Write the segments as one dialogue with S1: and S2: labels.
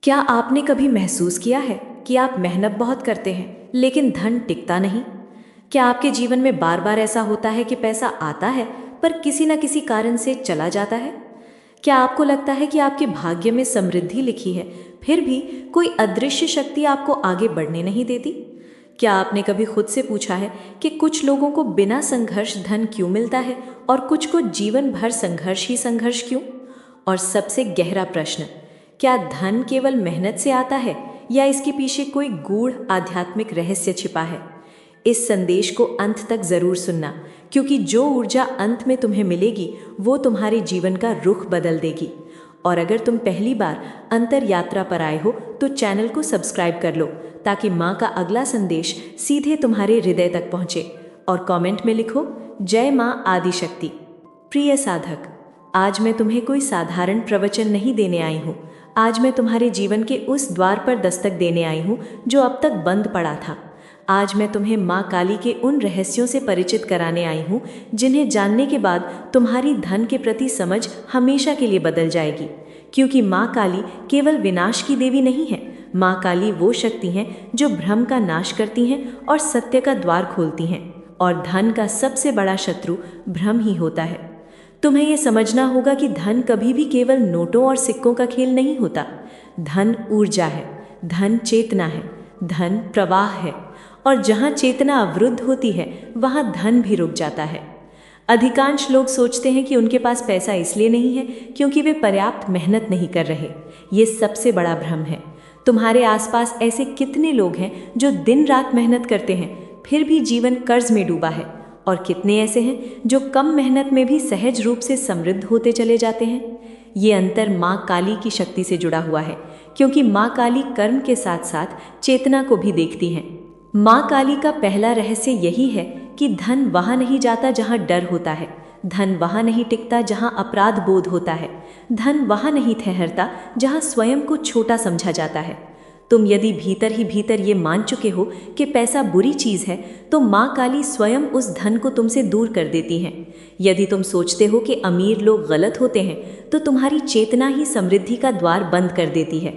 S1: क्या आपने कभी महसूस किया है कि आप मेहनत बहुत करते हैं लेकिन धन टिकता नहीं? क्या आपके जीवन में बार बार ऐसा होता है कि पैसा आता है पर किसी न किसी कारण से चला जाता है? क्या आपको लगता है कि आपके भाग्य में समृद्धि लिखी है, फिर भी कोई अदृश्य शक्ति आपको आगे बढ़ने नहीं देती? क्या आपने कभी खुद से पूछा है कि कुछ लोगों को बिना संघर्ष धन क्यों मिलता है और कुछ को जीवन भर संघर्ष ही संघर्ष क्यों? और सबसे गहरा प्रश्न, क्या धन केवल मेहनत से आता है या इसके पीछे कोई गूढ़ आध्यात्मिक रहस्य छिपा है? इस संदेश को अंत तक जरूर सुनना, क्योंकि जो ऊर्जा अंत में तुम्हें मिलेगी वो तुम्हारे जीवन का रुख बदल देगी। और अगर तुम पहली बार अंतर यात्रा पर आए हो तो चैनल को सब्सक्राइब कर लो ताकि माँ का अगला संदेश सीधे तुम्हारे हृदय तक पहुँचे। और कमेंट में लिखो, जय माँ आदिशक्ति। प्रिय साधक, आज मैं तुम्हें कोई साधारण प्रवचन नहीं देने आई हूँ। आज मैं तुम्हारे जीवन के उस द्वार पर दस्तक देने आई हूँ जो अब तक बंद पड़ा था। आज मैं तुम्हें माँ काली के उन रहस्यों से परिचित कराने आई हूँ जिन्हें जानने के बाद तुम्हारी धन के प्रति समझ हमेशा के लिए बदल जाएगी। क्योंकि माँ काली केवल विनाश की देवी नहीं है। माँ काली वो शक्ति हैं जो भ्रम का नाश करती हैं और सत्य का द्वार खोलती हैं। और धन का सबसे बड़ा शत्रु भ्रम ही होता है। तुम्हें यह समझना होगा कि धन कभी भी केवल नोटों और सिक्कों का खेल नहीं होता। धन ऊर्जा है, धन चेतना है, धन प्रवाह है। और जहाँ चेतना अवरुद्ध होती है वहाँ धन भी रुक जाता है। अधिकांश लोग सोचते हैं कि उनके पास पैसा इसलिए नहीं है क्योंकि वे पर्याप्त मेहनत नहीं कर रहे। ये सबसे बड़ा भ्रम है। तुम्हारे आसपास ऐसे कितने लोग हैं जो दिन रात मेहनत करते हैं फिर भी जीवन कर्ज में डूबा है, और कितने ऐसे हैं जो कम मेहनत में भी सहज रूप से समृद्ध होते चले जाते हैं। ये अंतर माँ काली की शक्ति से जुड़ा हुआ है, क्योंकि माँ काली कर्म के साथ साथ चेतना को भी देखती हैं। माँ काली का पहला रहस्य यही है कि धन वहाँ नहीं जाता जहाँ डर होता है, धन वहाँ नहीं टिकता जहाँ अपराध बोध होता है, धन वहाँ नहीं ठहरता जहाँ स्वयं को छोटा समझा जाता है। तुम यदि भीतर ही भीतर ये मान चुके हो कि पैसा बुरी चीज़ है तो माँ काली स्वयं उस धन को तुमसे दूर कर देती हैं। यदि तुम सोचते हो कि अमीर लोग गलत होते हैं तो तुम्हारी चेतना ही समृद्धि का द्वार बंद कर देती है।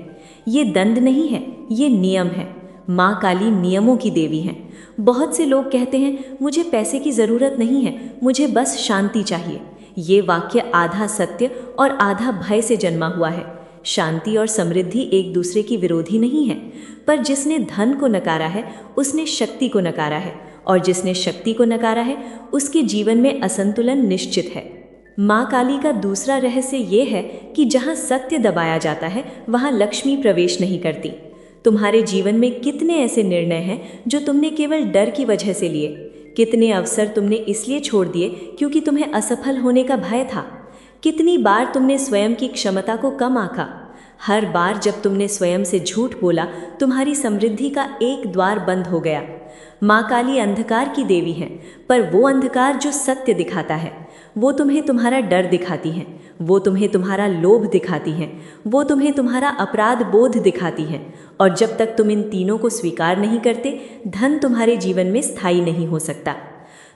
S1: ये दंड नहीं है, ये नियम है। माँ काली नियमों की देवी हैं। बहुत से लोग कहते हैं, मुझे पैसे की ज़रूरत नहीं है, मुझे बस शांति चाहिए। ये वाक्य आधा सत्य और आधा भय से जन्मा हुआ है। शांति और समृद्धि एक दूसरे की विरोधी नहीं है, पर जिसने धन को नकारा है उसने शक्ति को नकारा है, और जिसने शक्ति को नकारा है उसके जीवन में असंतुलन निश्चित है। माँ काली का दूसरा रहस्य ये है कि जहाँ सत्य दबाया जाता है वहाँ लक्ष्मी प्रवेश नहीं करती। तुम्हारे जीवन में कितने ऐसे निर्णय हैं जो तुमने केवल डर की वजह से लिए? कितने अवसर तुमने इसलिए छोड़ दिए क्योंकि तुम्हें असफल होने का भय था? कितनी बार तुमने स्वयं की क्षमता को कम आंका? हर बार जब तुमने स्वयं से झूठ बोला तुम्हारी समृद्धि का एक द्वार बंद हो गया। माँ काली अंधकार की देवी है, पर वो अंधकार जो सत्य दिखाता है। वो तुम्हें तुम्हारा डर दिखाती हैं, वो तुम्हें तुम्हारा लोभ दिखाती हैं, वो तुम्हें तुम्हारा अपराध बोध दिखाती हैं। और जब तक तुम इन तीनों को स्वीकार नहीं करते, धन तुम्हारे जीवन में स्थायी नहीं हो सकता।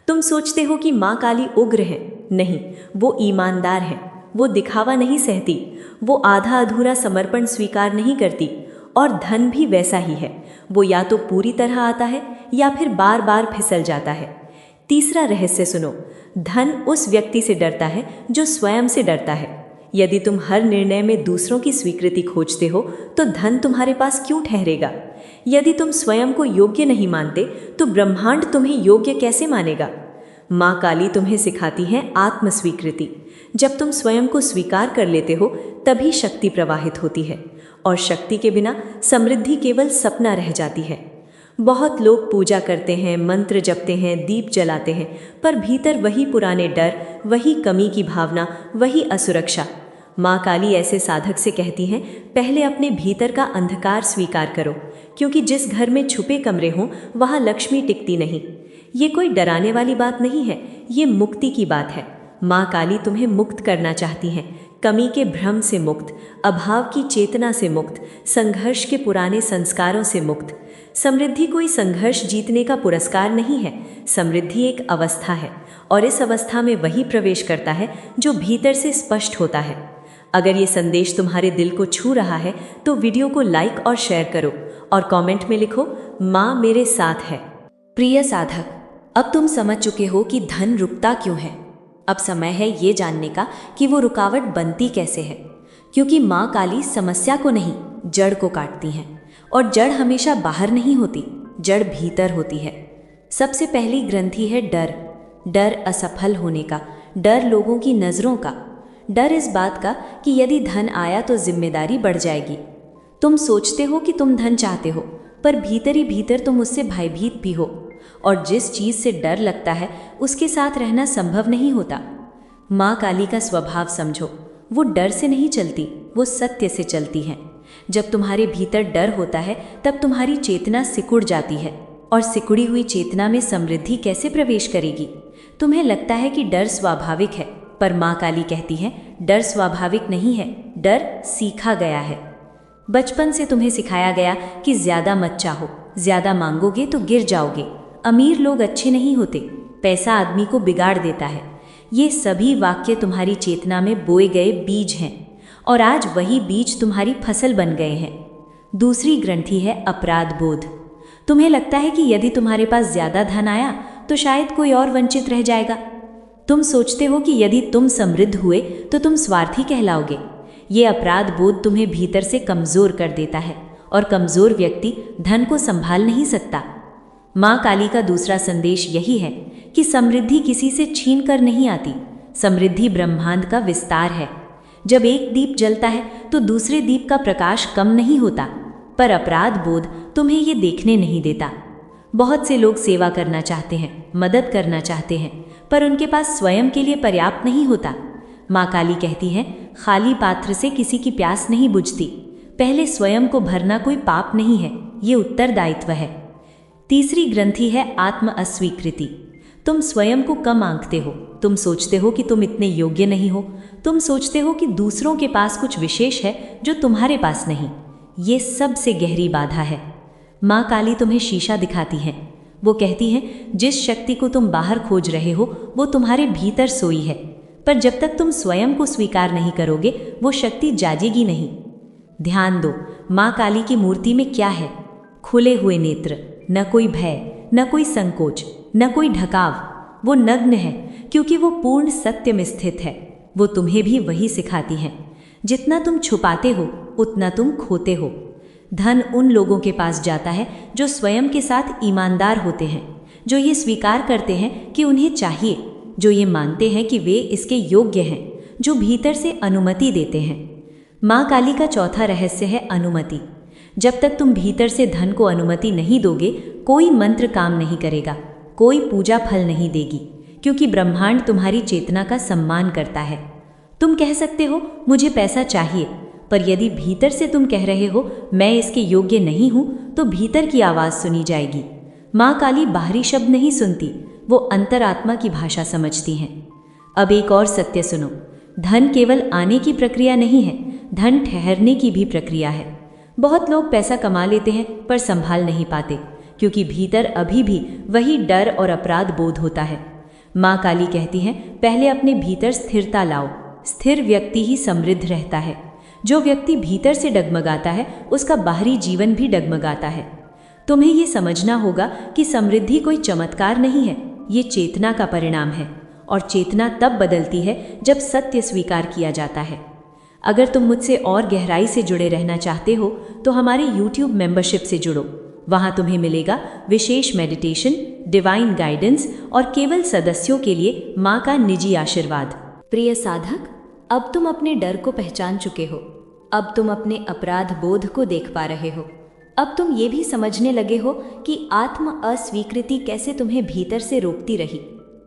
S1: तुम सोचते हो कि माँ काली उग्र है। नहीं, वो ईमानदार है। वो दिखावा नहीं सहती, वो आधा अधूरा समर्पण स्वीकार नहीं करती। और धन भी वैसा ही है, वो या तो पूरी तरह आता है या फिर बार बार फिसल जाता है। तीसरा रहस्य सुनो, धन उस व्यक्ति से डरता है जो स्वयं से डरता है। यदि तुम हर निर्णय में दूसरों की स्वीकृति खोजते हो तो धन तुम्हारे पास क्यों ठहरेगा? यदि तुम स्वयं को योग्य नहीं मानते तो ब्रह्मांड तुम्हें योग्य कैसे मानेगा? माँ काली तुम्हें सिखाती है आत्मस्वीकृति। जब तुम स्वयं को स्वीकार कर लेते हो तभी शक्ति प्रवाहित होती है, और शक्ति के बिना समृद्धि केवल सपना रह जाती है। बहुत लोग पूजा करते हैं, मंत्र जपते हैं, दीप जलाते हैं, पर भीतर वही पुराने डर, वही कमी की भावना, वही असुरक्षा। माँ काली ऐसे साधक से कहती हैं, पहले अपने भीतर का अंधकार स्वीकार करो, क्योंकि जिस घर में छुपे कमरे हों वहाँ लक्ष्मी टिकती नहीं। ये कोई डराने वाली बात नहीं है, ये मुक्ति की बात है। माँ काली तुम्हें मुक्त करना चाहती हैं, कमी के भ्रम से मुक्त, अभाव की चेतना से मुक्त, संघर्ष के पुराने संस्कारों से मुक्त। समृद्धि कोई संघर्ष जीतने का पुरस्कार नहीं है। समृद्धि एक अवस्था है, और इस अवस्था में वही प्रवेश करता है जो भीतर से स्पष्ट होता है। अगर ये संदेश तुम्हारे दिल को छू रहा है तो वीडियो को लाइक और शेयर करो और कमेंट में लिखो, माँ मेरे साथ है। प्रिय साधक, अब तुम समझ चुके हो कि धन रुकता क्यों है। अब समय है ये जानने का कि वो रुकावट बनती कैसे है। क्योंकि माँ काली समस्या को नहीं, जड़ को काटती हैं। और जड़ हमेशा बाहर नहीं होती, जड़ भीतर होती है। सबसे पहली ग्रंथि है डर। डर असफल होने का, डर लोगों की नज़रों का, डर इस बात का कि यदि धन आया तो जिम्मेदारी बढ़ जाएगी। तुम सोचते हो कि तुम धन चाहते हो, पर भीतर ही भीतर तुम उससे भयभीत भी हो। और जिस चीज़ से डर लगता है उसके साथ रहना संभव नहीं होता। माँ काली का स्वभाव समझो, वो डर से नहीं चलती, वो सत्य से चलती है। जब तुम्हारे भीतर डर होता है तब तुम्हारी चेतना सिकुड़ जाती है, और सिकुड़ी हुई चेतना में समृद्धि कैसे प्रवेश करेगी। तुम्हें लगता है कि डर स्वाभाविक है, पर माँ काली कहती है डर स्वाभाविक नहीं है, डर सीखा गया है। बचपन से तुम्हें सिखाया गया कि ज्यादा मत चाहो, ज्यादा मांगोगे तो गिर जाओगे, अमीर लोग अच्छे नहीं होते, पैसा आदमी को बिगाड़ देता है। ये सभी वाक्य तुम्हारी चेतना में बोए गए बीज हैं, और आज वही बीज तुम्हारी फसल बन गए हैं। दूसरी ग्रंथि है अपराध बोध। तुम्हें लगता है कि यदि तुम्हारे पास ज्यादा धन आया तो शायद कोई और वंचित रह जाएगा। तुम सोचते हो कि यदि तुम समृद्ध हुए तो तुम स्वार्थी कहलाओगे। ये अपराध बोध तुम्हें भीतर से कमजोर कर देता है, और कमजोर व्यक्ति धन को संभाल नहीं सकता। माँ काली का दूसरा संदेश यही है कि समृद्धि किसी से छीन कर नहीं आती, समृद्धि ब्रह्मांड का विस्तार है। जब एक दीप जलता है तो दूसरे दीप का प्रकाश कम नहीं होता, पर अपराध बोध तुम्हें ये देखने नहीं देता। बहुत से लोग सेवा करना चाहते हैं, मदद करना चाहते हैं, पर उनके पास स्वयं के लिए पर्याप्त नहीं होता। माँ काली कहती है खाली पात्र से किसी की प्यास नहीं बुझती, पहले स्वयं को भरना कोई पाप नहीं है, ये उत्तरदायित्व है। तीसरी ग्रंथि है आत्म अस्वीकृति। तुम स्वयं को कम आंकते हो, तुम सोचते हो कि तुम इतने योग्य नहीं हो, तुम सोचते हो कि दूसरों के पास कुछ विशेष है जो तुम्हारे पास नहीं। ये सबसे गहरी बाधा है। माँ काली तुम्हें शीशा दिखाती है। वो कहती है जिस शक्ति को तुम बाहर खोज रहे हो वो तुम्हारे भीतर सोई है, पर जब तक तुम स्वयं को स्वीकार नहीं करोगे वो शक्ति जागेगी नहीं। ध्यान दो, माँ काली की मूर्ति में क्या है? खुले हुए नेत्र, न कोई भय, न कोई संकोच, न कोई ढकाव। वो नग्न है क्योंकि वो पूर्ण सत्य में स्थित है। वो तुम्हें भी वही सिखाती है, जितना तुम छुपाते हो उतना तुम खोते हो। धन उन लोगों के पास जाता है जो स्वयं के साथ ईमानदार होते हैं, जो ये स्वीकार करते हैं कि उन्हें चाहिए, जो ये मानते हैं कि वे इसके योग्य हैं, जो भीतर से अनुमति देते हैं। माँ काली का चौथा रहस्य है अनुमति। जब तक तुम भीतर से धन को अनुमति नहीं दोगे, कोई मंत्र काम नहीं करेगा, कोई पूजा फल नहीं देगी, क्योंकि ब्रह्मांड तुम्हारी चेतना का सम्मान करता है। तुम कह सकते हो मुझे पैसा चाहिए, पर यदि भीतर से तुम कह रहे हो मैं इसके योग्य नहीं हूं, तो भीतर की आवाज सुनी जाएगी। माँ काली बाहरी शब्द नहीं सुनती, वो अंतरात्मा की भाषा समझती हैं। अब एक और सत्य सुनो, धन केवल आने की प्रक्रिया नहीं है, धन ठहरने की भी प्रक्रिया है। बहुत लोग पैसा कमा लेते हैं पर संभाल नहीं पाते, क्योंकि भीतर अभी भी वही डर और अपराध बोध होता है। माँ काली कहती हैं पहले अपने भीतर स्थिरता लाओ। स्थिर व्यक्ति ही समृद्ध रहता है। जो व्यक्ति भीतर से डगमगाता है उसका बाहरी जीवन भी डगमगाता है। तुम्हें ये समझना होगा कि समृद्धि कोई चमत्कार नहीं है, ये चेतना का परिणाम है, और चेतना तब बदलती है जब सत्य स्वीकार किया जाता है। अगर तुम मुझसे और गहराई से जुड़े रहना चाहते हो तो हमारे YouTube मेंबरशिप से जुड़ो। वहाँ तुम्हें मिलेगा विशेष मेडिटेशन, डिवाइन गाइडेंस और केवल सदस्यों के लिए माँ का निजी आशीर्वाद। प्रिय साधक, अब तुम अपने डर को पहचान चुके हो। अब तुम अपने अपराध बोध को देख पा रहे हो। अब तुम ये भी समझने लगे हो कि आत्म अस्वीकृति कैसे तुम्हें भीतर से रोकती रही।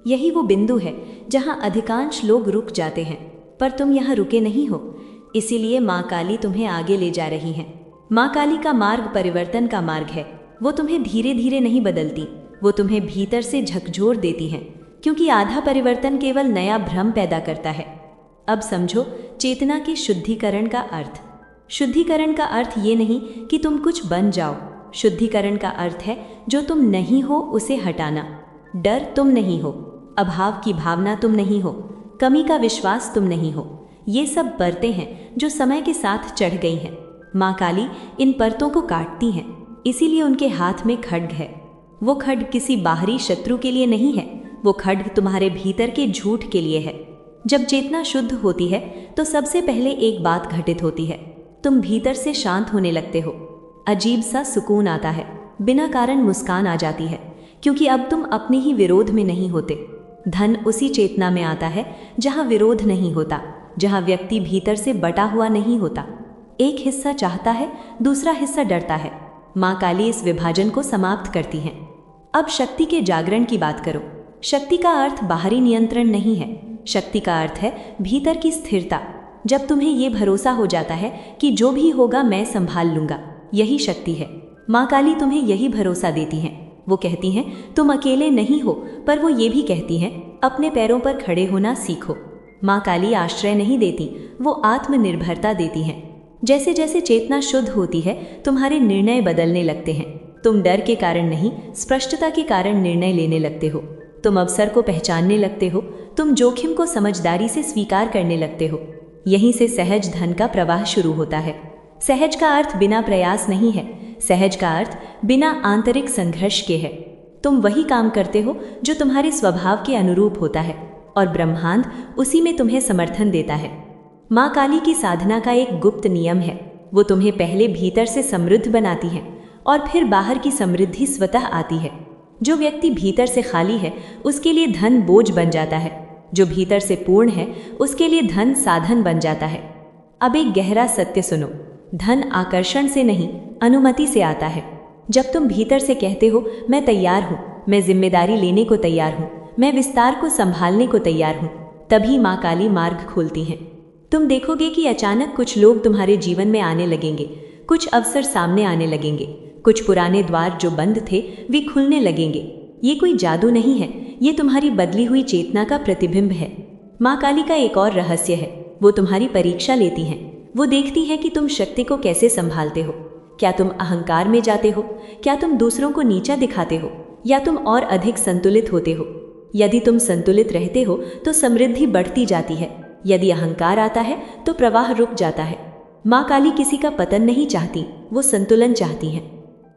S1: यही वो बिंदु है जहाँ अधिकांश लोग रुक जाते हैं, पर तुम यहाँ रुके नहीं हो। इसीलिए माँ काली तुम्हें आगे ले जा रही हैं। माँ काली का मार्ग परिवर्तन का मार्ग है। वो तुम्हें धीरे धीरे नहीं बदलती, वो तुम्हें भीतर से झकझोर देती हैं, क्योंकि आधा परिवर्तन केवल नया भ्रम पैदा करता है। अब समझो चेतना के शुद्धिकरण का अर्थ। शुद्धिकरण का अर्थ ये नहीं कि तुम कुछ बन जाओ। शुद्धिकरण का अर्थ है जो तुम नहीं हो उसे हटाना। डर तुम नहीं हो, अभाव की भावना तुम नहीं हो, कमी का विश्वास तुम नहीं हो। ये सब परतें हैं जो समय के साथ चढ़ गई हैं। माँ काली इन परतों को काटती हैं, इसीलिए उनके हाथ में खड्ग है। वो खड्ग किसी बाहरी शत्रु के लिए नहीं है, वो खड्ग तुम्हारे भीतर के झूठ के लिए है। जब चेतना शुद्ध होती है तो सबसे पहले एक बात घटित होती है, तुम भीतर से शांत होने लगते हो। अजीब सा सुकून आता है, बिना कारण मुस्कान आ जाती है, क्योंकि अब तुम अपने ही विरोध में नहीं होते। धन उसी चेतना में आता है जहाँ विरोध नहीं होता, जहाँ व्यक्ति भीतर से बटा हुआ नहीं होता। एक हिस्सा चाहता है, दूसरा हिस्सा डरता है। माँ काली इस विभाजन को समाप्त करती हैं। अब शक्ति के जागरण की बात करो। शक्ति का अर्थ बाहरी नियंत्रण नहीं है, शक्ति का अर्थ है भीतर की स्थिरता। जब तुम्हें ये भरोसा हो जाता है कि जो भी होगा मैं संभाल लूंगा, यही शक्ति है। माँ काली तुम्हें यही भरोसा देती हैं। वो कहती हैं तुम अकेले नहीं हो, पर वो ये भी कहती हैं अपने पैरों पर खड़े होना सीखो। माँ काली आश्रय नहीं देती, वो आत्मनिर्भरता देती हैं। जैसे जैसे चेतना शुद्ध होती है तुम्हारे निर्णय बदलने लगते हैं। तुम डर के कारण नहीं, स्पष्टता के कारण निर्णय लेने लगते हो। तुम अवसर को पहचानने लगते हो, तुम जोखिम को समझदारी से स्वीकार करने लगते हो। यहीं से सहज धन का प्रवाह शुरू होता है। सहज का अर्थ बिना प्रयास नहीं है, सहज का अर्थ बिना आंतरिक संघर्ष के है। तुम वही काम करते हो जो तुम्हारे स्वभाव के अनुरूप होता है, और ब्रह्मांड उसी में तुम्हें समर्थन देता है। माँ काली की साधना का एक गुप्त नियम है, वो तुम्हें पहले भीतर से समृद्ध बनाती है और फिर बाहर की समृद्धि स्वतः आती है। जो व्यक्ति भीतर से खाली है उसके लिए धन बोझ बन जाता है, जो भीतर से पूर्ण है उसके लिए धन साधन बन जाता है। अब एक गहरा सत्य सुनो, धन आकर्षण से नहीं, अनुमति से आता है। जब तुम भीतर से कहते हो मैं तैयार हूँ, मैं जिम्मेदारी लेने को तैयार हूँ, मैं विस्तार को संभालने को तैयार हूँ, तभी माँ काली मार्ग खोलती हैं। तुम देखोगे कि अचानक कुछ लोग तुम्हारे जीवन में आने लगेंगे, कुछ अवसर सामने आने लगेंगे, कुछ पुराने द्वार जो बंद थे वे खुलने लगेंगे। ये कोई जादू नहीं है, ये तुम्हारी बदली हुई चेतना का प्रतिबिंब है। माँ काली का एक और रहस्य है, वो तुम्हारी परीक्षा लेती हैं। वो देखती है कि तुम शक्ति को कैसे संभालते हो। क्या तुम अहंकार में जाते हो, क्या तुम दूसरों को नीचा दिखाते हो, या तुम और अधिक संतुलित होते हो। यदि तुम संतुलित रहते हो तो समृद्धि बढ़ती जाती है, यदि अहंकार आता है तो प्रवाह रुक जाता है। माँ काली किसी का पतन नहीं चाहती, वो संतुलन चाहती हैं।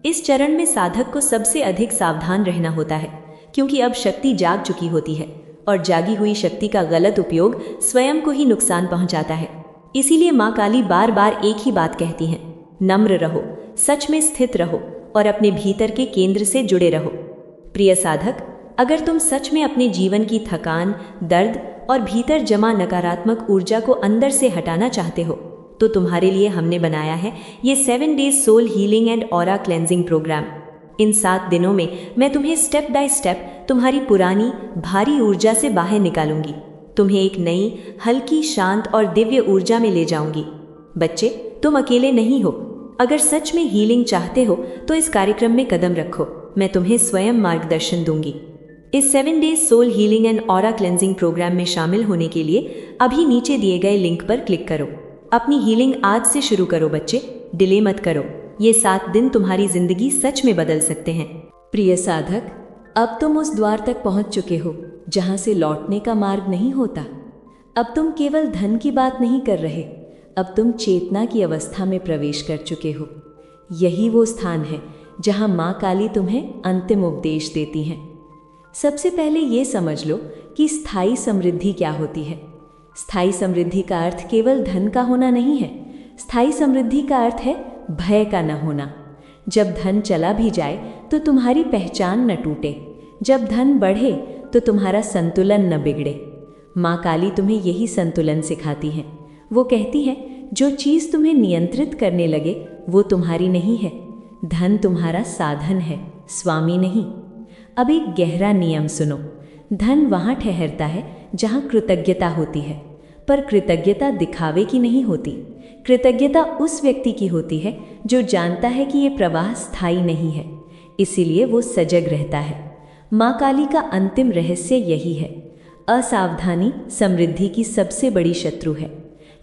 S1: इस चरण में साधक को सबसे अधिक सावधान रहना होता है, क्योंकि अब शक्ति जाग चुकी होती है और जागी हुई शक्ति का गलत उपयोग स्वयं को ही नुकसान पहुंचाता है। इसीलिए माँ काली बार बार एक ही बात कहती हैं, नम्र रहो, सच में स्थित रहो और अपने भीतर के केंद्र से जुड़े रहो। प्रिय साधक, अगर तुम सच में अपने जीवन की थकान, दर्द और भीतर जमा नकारात्मक ऊर्जा को अंदर से हटाना चाहते हो, तो तुम्हारे लिए हमने बनाया है ये 7 days soul healing and aura cleansing programme. इन 7 दिनों में मैं तुम्हें स्टेप बाय स्टेप तुम्हारी पुरानी भारी ऊर्जा से बाहर निकालूंगी, तुम्हें एक नई, हल्की, शांत और दिव्य ऊर्जा में ले जाऊंगी। बच्चे, तुम अकेले नहीं हो। अगर सच में हीलिंग चाहते हो तो इस कार्यक्रम में कदम रखो, मैं तुम्हें स्वयं मार्गदर्शन दूंगी। इस 7 days soul healing and aura cleansing programme में शामिल होने के लिए अभी नीचे दिए गए लिंक पर क्लिक करो। अपनी हीलिंग आज से शुरू करो बच्चे, डिले मत करो। ये 7 दिन तुम्हारी जिंदगी सच में बदल सकते हैं। प्रिय साधक, अब तुम उस द्वार तक पहुंच चुके हो जहां से लौटने का मार्ग नहीं होता। अब तुम केवल धन की बात नहीं कर रहे, अब तुम चेतना की अवस्था में प्रवेश कर चुके हो। यही वो स्थान है जहां माँ काली तुम्हें अंतिम उपदेश देती हैं। सबसे पहले ये समझ लो कि स्थायी समृद्धि क्या होती है। स्थायी समृद्धि का अर्थ केवल धन का होना नहीं है, स्थायी समृद्धि का अर्थ है भय का न होना। जब धन चला भी जाए तो तुम्हारी पहचान न टूटे, जब धन बढ़े तो तुम्हारा संतुलन न बिगड़े। माँ काली तुम्हें यही संतुलन सिखाती हैं। वो कहती है जो चीज़ तुम्हें नियंत्रित करने लगे वो तुम्हारी नहीं है। धन तुम्हारा साधन है, स्वामी नहीं। अब एक गहरा नियम सुनो, धन वहाँ ठहरता है जहाँ कृतज्ञता होती है, पर कृतज्ञता दिखावे की नहीं होती। कृतज्ञता उस व्यक्ति की होती है जो जानता है कि ये प्रवाह स्थायी नहीं है, इसीलिए वो सजग रहता है। माँ काली का अंतिम रहस्य यही है, असावधानी समृद्धि की सबसे बड़ी शत्रु है।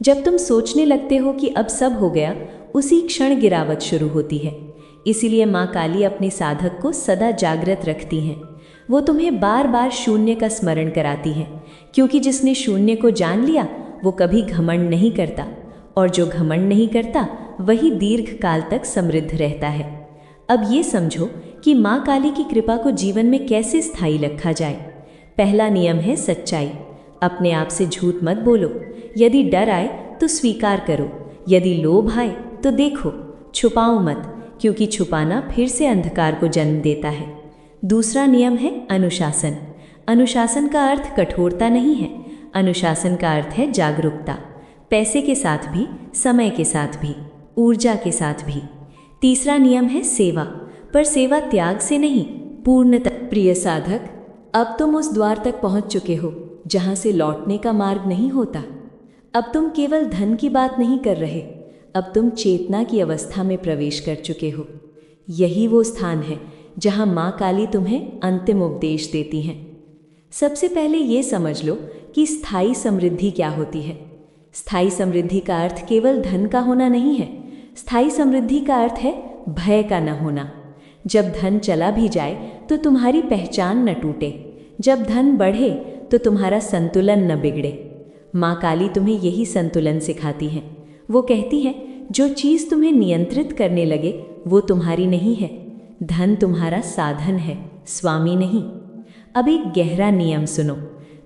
S1: जब तुम सोचने लगते हो कि अब सब हो गया, उसी क्षण गिरावट शुरू होती है। इसीलिए माँ काली अपने साधक को सदा जागृत रखती हैं। वो तुम्हें बार बार शून्य का स्मरण कराती हैं, क्योंकि जिसने शून्य को जान लिया वो कभी घमंड नहीं करता, और जो घमंड नहीं करता वही दीर्घ काल तक समृद्ध रहता है। अब ये समझो कि माँ काली की कृपा को जीवन में कैसे स्थायी रखा जाए। पहला नियम है सच्चाई। अपने आप से झूठ मत बोलो। यदि डर आए तो स्वीकार करो, यदि लोभ आए तो देखो, छुपाओ मत, क्योंकि छुपाना फिर से अंधकार को जन्म देता है। दूसरा नियम है अनुशासन। अनुशासन का अर्थ कठोरता नहीं है, अनुशासन का अर्थ है जागरूकता, पैसे के साथ भी, समय के साथ भी, ऊर्जा के साथ भी। तीसरा नियम है सेवा, पर सेवा त्याग से नहीं, पूर्णता। प्रिय साधक, अब तुम उस द्वार तक पहुंच चुके हो जहां से लौटने का मार्ग नहीं होता। अब तुम केवल धन की बात नहीं कर रहे, अब तुम चेतना की अवस्था में प्रवेश कर चुके हो। यही वो स्थान है जहां माँ काली तुम्हें अंतिम उपदेश देती हैं। सबसे पहले ये समझ लो कि स्थायी समृद्धि क्या होती है। स्थायी समृद्धि का अर्थ केवल धन का होना नहीं है। स्थायी समृद्धि का अर्थ है भय का न होना। जब धन चला भी जाए तो तुम्हारी पहचान न टूटे, जब धन बढ़े तो तुम्हारा संतुलन न बिगड़े। माँ काली तुम्हें यही संतुलन सिखाती हैं। वो कहती हैं, जो चीज़ तुम्हें नियंत्रित करने लगे वो तुम्हारी नहीं है। धन तुम्हारा साधन है, स्वामी नहीं। अब एक गहरा नियम सुनो।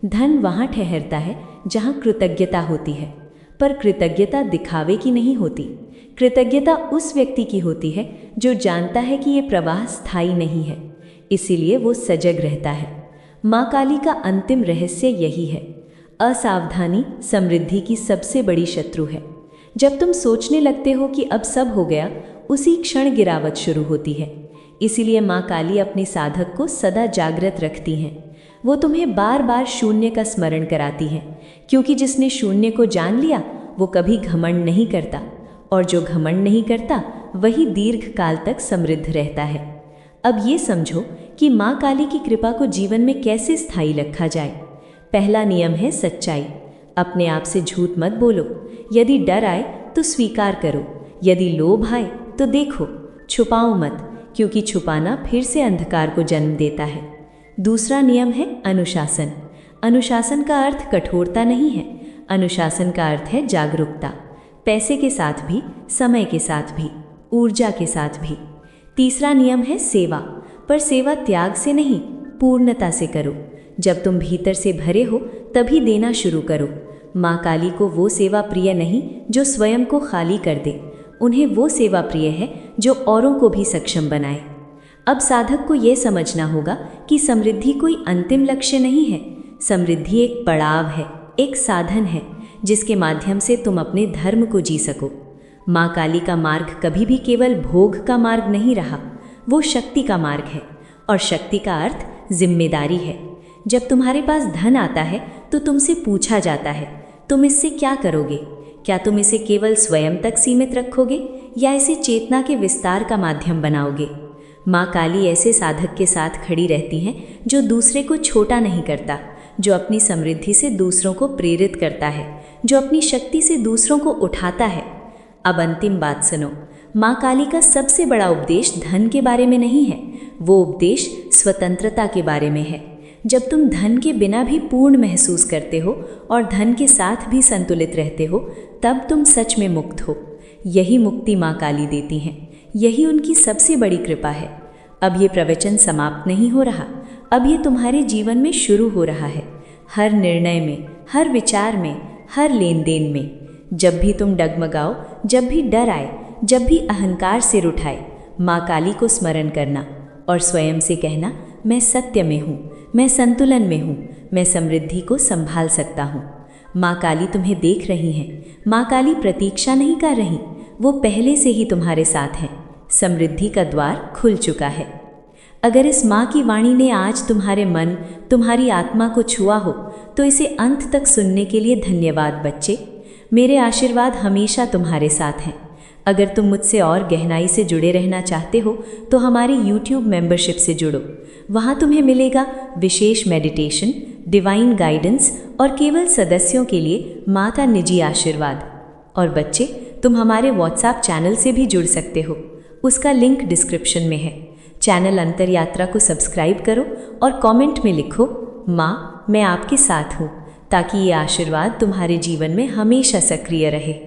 S1: धन वहाँ ठहरता है जहाँ कृतज्ञता होती है, पर कृतज्ञता दिखावे की नहीं होती। कृतज्ञता उस व्यक्ति की होती है जो जानता है कि ये प्रवाह स्थायी नहीं है, इसीलिए वो सजग रहता है। माँ काली का अंतिम रहस्य यही है। असावधानी समृद्धि की सबसे बड़ी शत्रु है। जब तुम सोचने लगते हो कि अब सब हो गया, उसी क्षण गिरावट शुरू होती है। इसीलिए माँ काली अपने साधक को सदा जागृत रखती हैं। वो तुम्हें बार बार शून्य का स्मरण कराती हैं, क्योंकि जिसने शून्य को जान लिया वो कभी घमंड नहीं करता, और जो घमंड नहीं करता वही दीर्घ काल तक समृद्ध रहता है। अब ये समझो कि माँ काली की कृपा को जीवन में कैसे स्थायी रखा जाए। पहला नियम है सच्चाई। अपने आप से झूठ मत बोलो। यदि डर आए तो स्वीकार करो, यदि लोभ आए तो देखो, छुपाओ मत, क्योंकि छुपाना फिर से अंधकार को जन्म देता है। दूसरा नियम है अनुशासन। अनुशासन का अर्थ कठोरता नहीं है, अनुशासन का अर्थ है जागरूकता, पैसे के साथ भी, समय के साथ भी, ऊर्जा के साथ भी। तीसरा नियम है सेवा, पर सेवा त्याग से नहीं, पूर्णता से करो। जब तुम भीतर से भरे हो तभी देना शुरू करो। माँ काली को वो सेवा प्रिय नहीं जो स्वयं को खाली कर दे, उन्हें वो सेवा प्रिय है जो औरों को भी सक्षम बनाए। अब साधक को ये समझना होगा कि समृद्धि कोई अंतिम लक्ष्य नहीं है। समृद्धि एक पड़ाव है, एक साधन है जिसके माध्यम से तुम अपने धर्म को जी सको। माँ काली का मार्ग कभी भी केवल भोग का मार्ग नहीं रहा, वो शक्ति का मार्ग है, और शक्ति का अर्थ जिम्मेदारी है। जब तुम्हारे पास धन आता है तो तुमसे पूछा जाता है, तुम इससे क्या करोगे? क्या तुम इसे केवल स्वयं तक सीमित रखोगे या इसे चेतना के विस्तार का माध्यम बनाओगे? माँ काली ऐसे साधक के साथ खड़ी रहती हैं जो दूसरे को छोटा नहीं करता, जो अपनी समृद्धि से दूसरों को प्रेरित करता है, जो अपनी शक्ति से दूसरों को उठाता है। अब अंतिम बात सुनो। माँ काली का सबसे बड़ा उपदेश धन के बारे में नहीं है, वो उपदेश स्वतंत्रता के बारे में है। जब तुम धन के बिना भी पूर्ण महसूस करते हो और धन के साथ भी संतुलित रहते हो, तब तुम सच में मुक्त हो। यही मुक्ति माँ काली देती हैं, यही उनकी सबसे बड़ी कृपा है। अब ये प्रवचन समाप्त नहीं हो रहा, अब ये तुम्हारे जीवन में शुरू हो रहा है। हर निर्णय में, हर विचार में, हर लेन देन में, जब भी तुम डगमगाओ, जब भी डर आए, जब भी अहंकार सिर उठाए, माँ काली को स्मरण करना और स्वयं से कहना, मैं सत्य में हूँ, मैं संतुलन में हूँ, मैं समृद्धि को संभाल सकता हूँ। माँ काली तुम्हें देख रही हैं, माँ काली प्रतीक्षा नहीं कर रही, वो पहले से ही तुम्हारे साथ हैं। समृद्धि का द्वार खुल चुका है। अगर इस माँ की वाणी ने आज तुम्हारे मन, तुम्हारी आत्मा को छुआ हो, तो इसे अंत तक सुनने के लिए धन्यवाद बच्चे। मेरे आशीर्वाद हमेशा तुम्हारे साथ हैं। अगर तुम मुझसे और गहराई से जुड़े रहना चाहते हो तो हमारी YouTube मेंबरशिप से जुड़ो। वहाँ तुम्हें मिलेगा विशेष मेडिटेशन, डिवाइन गाइडेंस और केवल सदस्यों के लिए माँ का निजी आशीर्वाद। और बच्चे, तुम हमारे WhatsApp चैनल से भी जुड़ सकते हो, उसका लिंक डिस्क्रिप्शन में है। चैनल अंतरयात्रा को सब्सक्राइब करो और कमेंट में लिखो, माँ मैं आपके साथ हूँ, ताकि ये आशीर्वाद तुम्हारे जीवन में हमेशा सक्रिय रहे।